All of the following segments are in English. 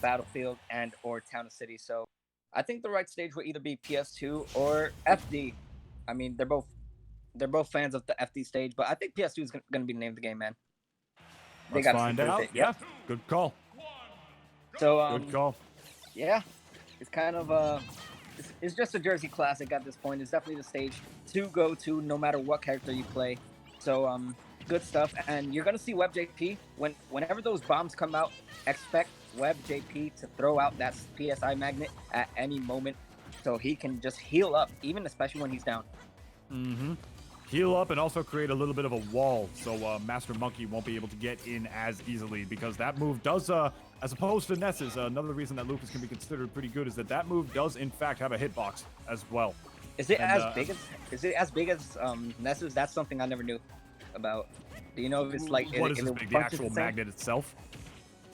Battlefield, and or Town and City. So I think the right stage would either be PS2 or FD. I mean, they're both fans of the FD stage, but I think PS2 is going to be the name of the game, man. They Let's got to stick find with out. it. Yeah, Yep. good call. So Good call. yeah, it's kind of it's just a Jersey classic at this point. It's definitely the stage to go to no matter what character you play. So good stuff. And you're gonna see WebbJP whenever those bombs come out. Expect WebbJP to throw out that PSI magnet at any moment, so he can just heal up, even especially when he's down. Mm-hmm. Heal up and also create a little bit of a wall so MasterMonkey won't be able to get in as easily, because that move does, as opposed to Ness's, another reason that Lucas can be considered pretty good is that move does in fact have a hitbox as well. Is it as big as Ness's? That's something I never knew about. Do you know if it's like what is this big? The actual magnet itself?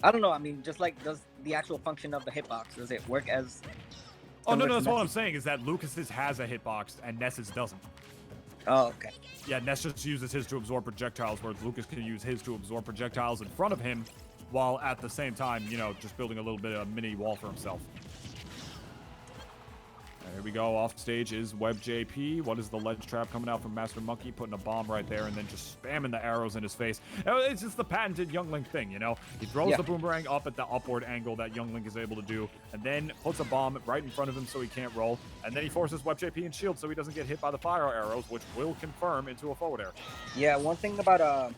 I don't know. I mean, just like, does the actual function of the hitbox, does it work as? Oh no, that's what I'm saying is that Lucas's has a hitbox and Ness's doesn't. Oh, okay. Yeah, Ness just uses his to absorb projectiles, whereas Lucas can use his to absorb projectiles in front of him, while at the same time, you know, just building a little bit of a mini wall for himself. Here we go. Off stage is WebbJP. What is the ledge trap coming out from MasterMonkey? Putting a bomb right there and then just spamming the arrows in his face. It's just the patented Youngling thing, you know? He throws the boomerang up at the upward angle that Youngling is able to do, and then puts a bomb right in front of him so he can't roll, and then he forces WebbJP in shield so he doesn't get hit by the fire arrows, which will confirm into a forward air. Yeah, one thing about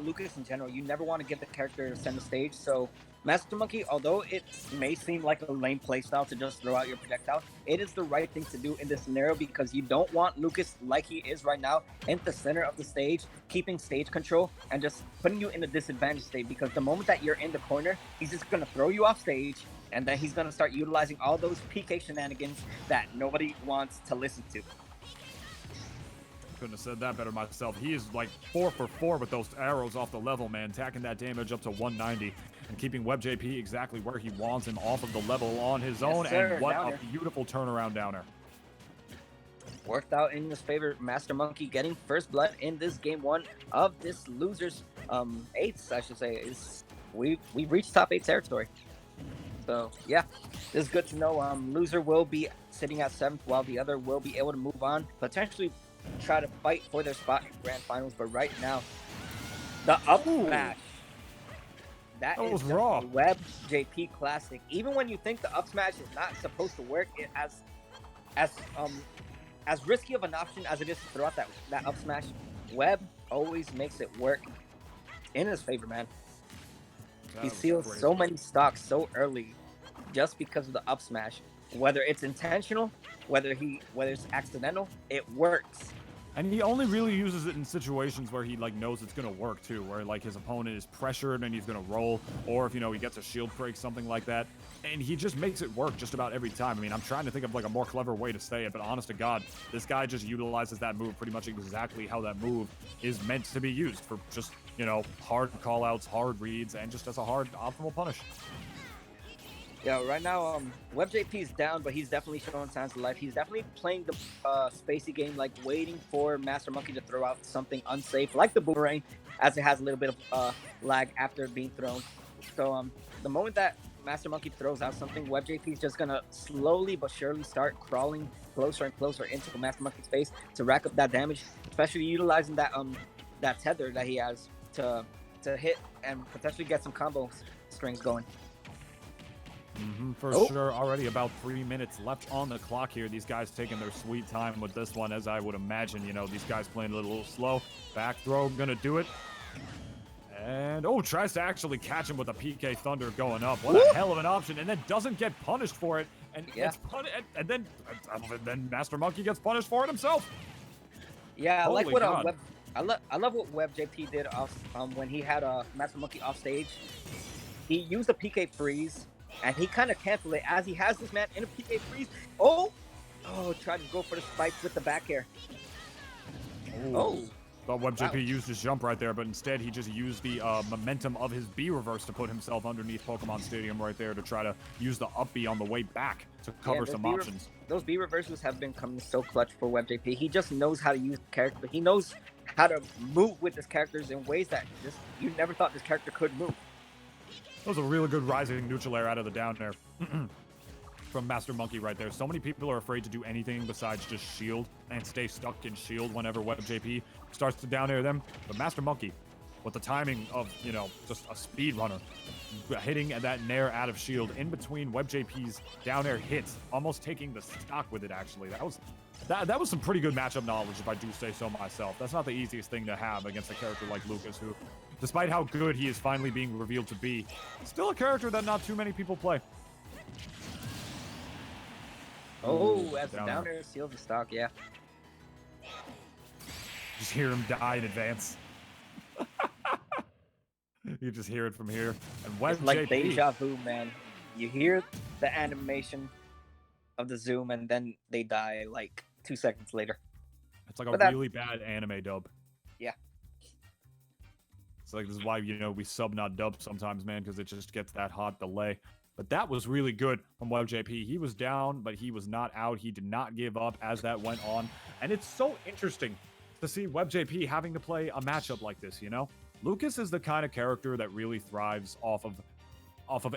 Lucas in general, you never want to give the character center stage. So MasterMonkey, although it may seem like a lame playstyle to just throw out your projectile, it is the right thing to do in this scenario, because you don't want Lucas, like he is right now, in the center of the stage, keeping stage control and just putting you in a disadvantaged state, because the moment that you're in the corner, he's just going to throw you off stage, and then he's going to start utilizing all those PK shenanigans that nobody wants to listen to. Couldn't have said that better myself. He is like 4 for 4 with those arrows off the level, man, tacking that damage up to 190 and keeping WebbJP exactly where he wants him off of the level on his own. Sir, and what downer. a beautiful turnaround downer. Worked out in his favor. MasterMonkey getting first blood in this game 1 of this losers 8th, I should say. We've reached top 8 territory. So yeah, this is good to know. Loser will be sitting at 7th, while the other will be able to move on, potentially try to fight for their spot in grand finals. But right now, the up smash, that is raw. WebbJP classic. Even when you think the up smash is not supposed to work, it as risky of an option as it is to throw out that up smash, Webb always makes it work in his favor, man. He seals so many stocks so early just because of the up smash. Whether it's intentional, whether it's accidental, it works. And he only really uses it in situations where he like knows it's gonna work too, where like his opponent is pressured and he's gonna roll, or if, you know, he gets a shield break, something like that. And he just makes it work just about every time. I mean, I'm trying to think of like a more clever way to say it, but honest to God, this guy just utilizes that move pretty much exactly how that move is meant to be used, for just, you know, hard callouts, hard reads, and just as a hard optimal punish. Yeah, right now, WebbJP is down, but he's definitely showing signs of life. He's definitely playing the spacey game, like waiting for MasterMonkey to throw out something unsafe, like the boomerang, as it has a little bit of lag after being thrown. So the moment that MasterMonkey throws out something, WebbJP is just gonna slowly but surely start crawling closer and closer into MasterMonkey's face to rack up that damage, especially utilizing that tether that he has to hit and potentially get some combo strings going. For sure. Already about 3 minutes left on the clock here. These guys taking their sweet time with this one, as I would imagine. You know, these guys playing a little slow. Back throw, gonna do it. And, tries to actually catch him with a PK Thunder going up. What a hell of an option. And then doesn't get punished for it. And gets and then MasterMonkey gets punished for it himself. Yeah, I like what I love what WebbJP did when he had MasterMonkey off stage. He used a PK freeze, and he kind of canceled it as he has this man in a PK freeze. Tried to go for the spikes with the back air. Thought WebbJP used his jump right there, but instead he just used the momentum of his B reverse to put himself underneath Pokemon Stadium right there to try to use the up B on the way back to cover some options. Those B reversals have been coming so clutch for WebbJP. He just knows how to use the character. He knows how to move with his characters in ways that just you never thought this character could move. That was a really good rising neutral air out of the down air from MasterMonkey right there. So many people are afraid to do anything besides just shield and stay stuck in shield whenever WebbJP starts to down air them. But MasterMonkey, with the timing of, you know, just a speed runner, hitting that nair out of shield in between WebbJP's down air hits, almost taking the stock with it, actually. That was some pretty good matchup knowledge, if I do say so myself. That's not the easiest thing to have against a character like Lucas, who, despite how good he is finally being revealed to be, still a character that not too many people play. Oh, as the down air seals the stock, yeah. Just hear him die in advance. You just hear it from here. And It's like deja vu, man. You hear the animation of the zoom, and then they die like 2 seconds later. It's like a really bad anime dub. Yeah. It's like, this is why, you know, we sub not dub sometimes, man, because it just gets that hot delay. But that was really good from WebbJP. He was down, but he was not out. He did not give up as that went on. And it's so interesting to see WebbJP having to play a matchup like this, you know? Lucas is the kind of character that really thrives off of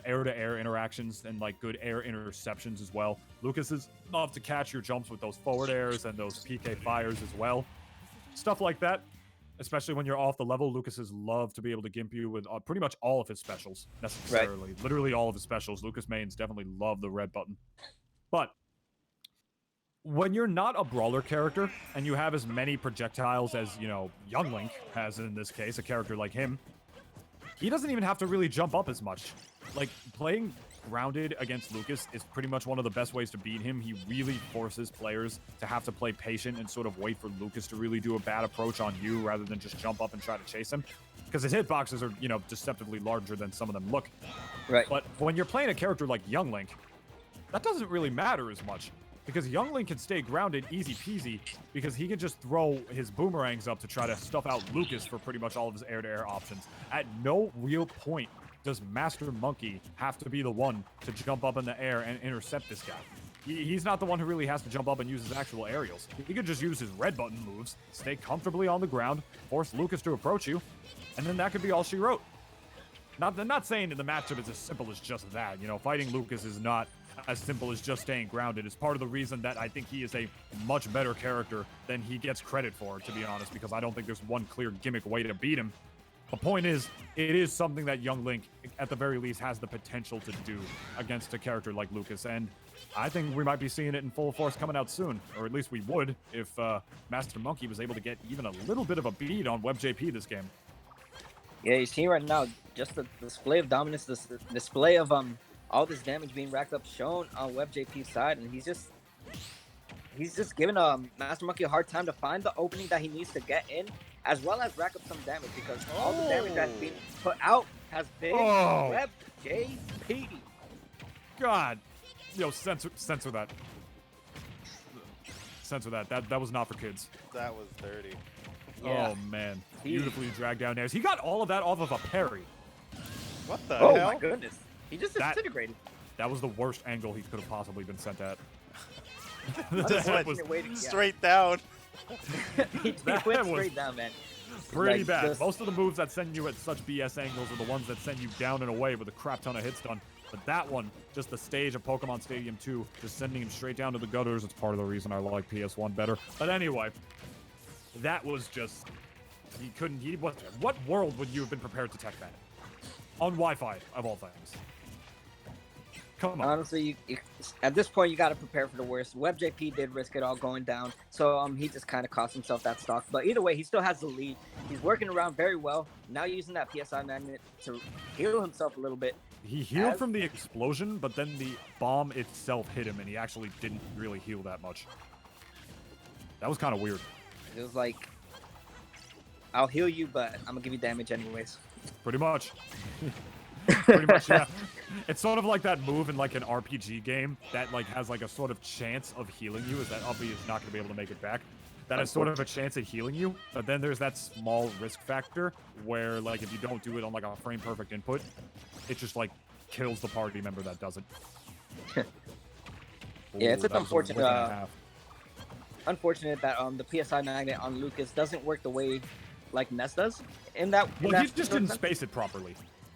air-to-air interactions and like good air interceptions as well. Lucas is love to catch your jumps with those forward airs and those PK fires as well. Stuff like that. Especially when you're off the level, Lucas's love to be able to gimp you with pretty much all of his specials, necessarily. Right. Literally all of his specials. Lucas mains definitely love the red button. But when you're not a brawler character and you have as many projectiles as, you know, Young Link has in this case, a character like him, he doesn't even have to really jump up as much. Like, playing grounded against Lucas is pretty much one of the best ways to beat him. He really forces players to have to play patient and sort of wait for Lucas to really do a bad approach on you rather than just jump up and try to chase him. Because his hitboxes are, you know, deceptively larger than some of them look. Right. But when you're playing a character like Young Link, that doesn't really matter as much. Because Young Link can stay grounded easy peasy because he can just throw his boomerangs up to try to stuff out Lucas for pretty much all of his air-to-air options. At no real point does MasterMonkey have to be the one to jump up in the air and intercept this guy. He's not the one who really has to jump up and use his actual aerials. He could just use his red button moves, stay comfortably on the ground, force Lucas to approach you, and then that could be all she wrote. Not saying that the matchup is as simple as just that. You know, fighting Lucas is not as simple as just staying grounded. It's part of the reason that I think he is a much better character than he gets credit for, to be honest, because I don't think there's one clear gimmick way to beat him. The point is, it is something that Young Link, at the very least, has the potential to do against a character like Lucas, and I think we might be seeing it in full force coming out soon, or at least we would if MasterMonkey was able to get even a little bit of a beat on WebbJP this game. Yeah, you see right now, just the display of dominance, the display of all this damage being racked up shown on WebbJP's side, and he's just giving MasterMonkey a hard time to find the opening that he needs to get in, as well as rack up some damage, because all the damage that's being put out has been WebbJP. God, yo, censor that. Censor that. That was not for kids. That was dirty. Yeah. Oh man, beautifully dragged down airs. He got all of that off of a parry. What the hell? Oh my goodness. He just disintegrated. That was the worst angle he could have possibly been sent at. That was straight down. he went straight down, man. Pretty bad. Most of the moves that send you at such BS angles are the ones that send you down and away with a crap ton of hits done. But that one, just the stage of Pokemon Stadium 2, just sending him straight down to the gutters, it's part of the reason I like PS1 better. But anyway, that was just... What world would you have been prepared to tech that? On Wi-Fi, of all things. Come on. Honestly, at this point, you got to prepare for the worst. WebbJP did risk it all going down, so he just kind of cost himself that stock. But either way, he still has the lead. He's working around very well. Now using that PSI magnet to heal himself a little bit. He healed from the explosion, but then the bomb itself hit him, and he actually didn't really heal that much. That was kind of weird. It was like, I'll heal you, but I'm going to give you damage anyways. Pretty much. Pretty much, yeah. It's sort of like that move in like an RPG game that like has like a sort of chance of healing you, is that Uppy is not going to be able to make it back. That has sort of a chance at healing you, but then there's that small risk factor where like if you don't do it on like a frame perfect input, it just like kills the party member that does it. Yeah, it's unfortunate. Unfortunate that the PSI magnet on Lucas doesn't work the way like Ness does. In that, well, he just didn't space it properly.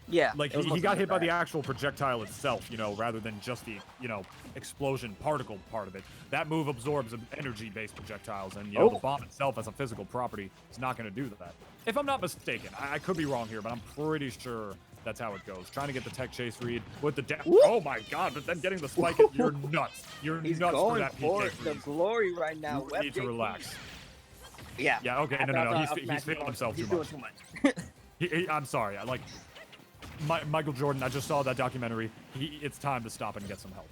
Yeah. Like, it was he mostly got hit by the that. actual projectile itself, you know, rather than just the, you know, explosion particle part of it. That move absorbs energy-based projectiles, and, you know, the bomb itself as a physical property is not going to do that. If I'm not mistaken, I could be wrong here, but I'm pretty sure that's how it goes. Trying to get the tech chase read with the oh my god, but then getting the spike, you're nuts. You're He's nuts going for that for PK the freeze. glory right now. You need to relax. Yeah. Yeah, okay, no. He's feeling himself He's too much. doing too much. I'm sorry. Like, Michael Jordan, I just saw that documentary. It's time to stop and get some help.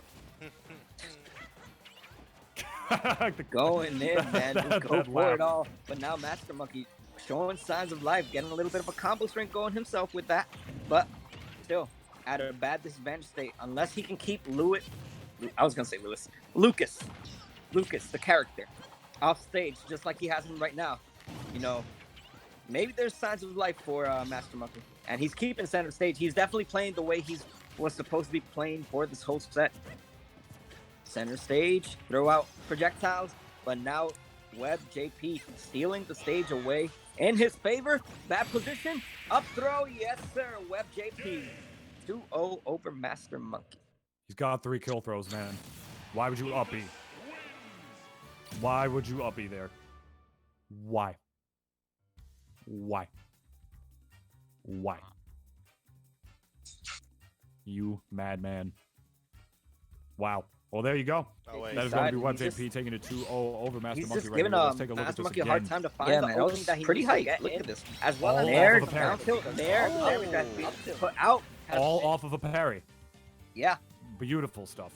Going in, man. Just go for it all. But now MasterMonkey showing signs of life, getting a little bit of a combo string going himself with that. But still, at a bad disadvantage state, unless he can keep Lucas, the character, off stage, just like he has him right now. You know, maybe there's signs of life for MasterMonkey. And he's keeping center stage. He's definitely playing the way he was supposed to be playing for this whole set. Center stage, throw out projectiles, but now WebbJP stealing the stage away in his favor. Bad position, up throw, yes sir, WebbJP 2-0 over MasterMonkey. He's got 3 kill throws, man. Why would you up B? Why would you up B there? Why? You madman. Wow. Well, there you go. Oh, wait. That is going to be WebbJP taking it 2-0 over He's MasterMonkey just right giving here. Let's take a look at this MasterMonkey a again. hard time to find Yeah, the man, that opening was that he pretty needs to hype. get Look in, at this. as well All as off there, of a parry. down tilt, there we got put out. All off of a parry. Yeah. Beautiful stuff.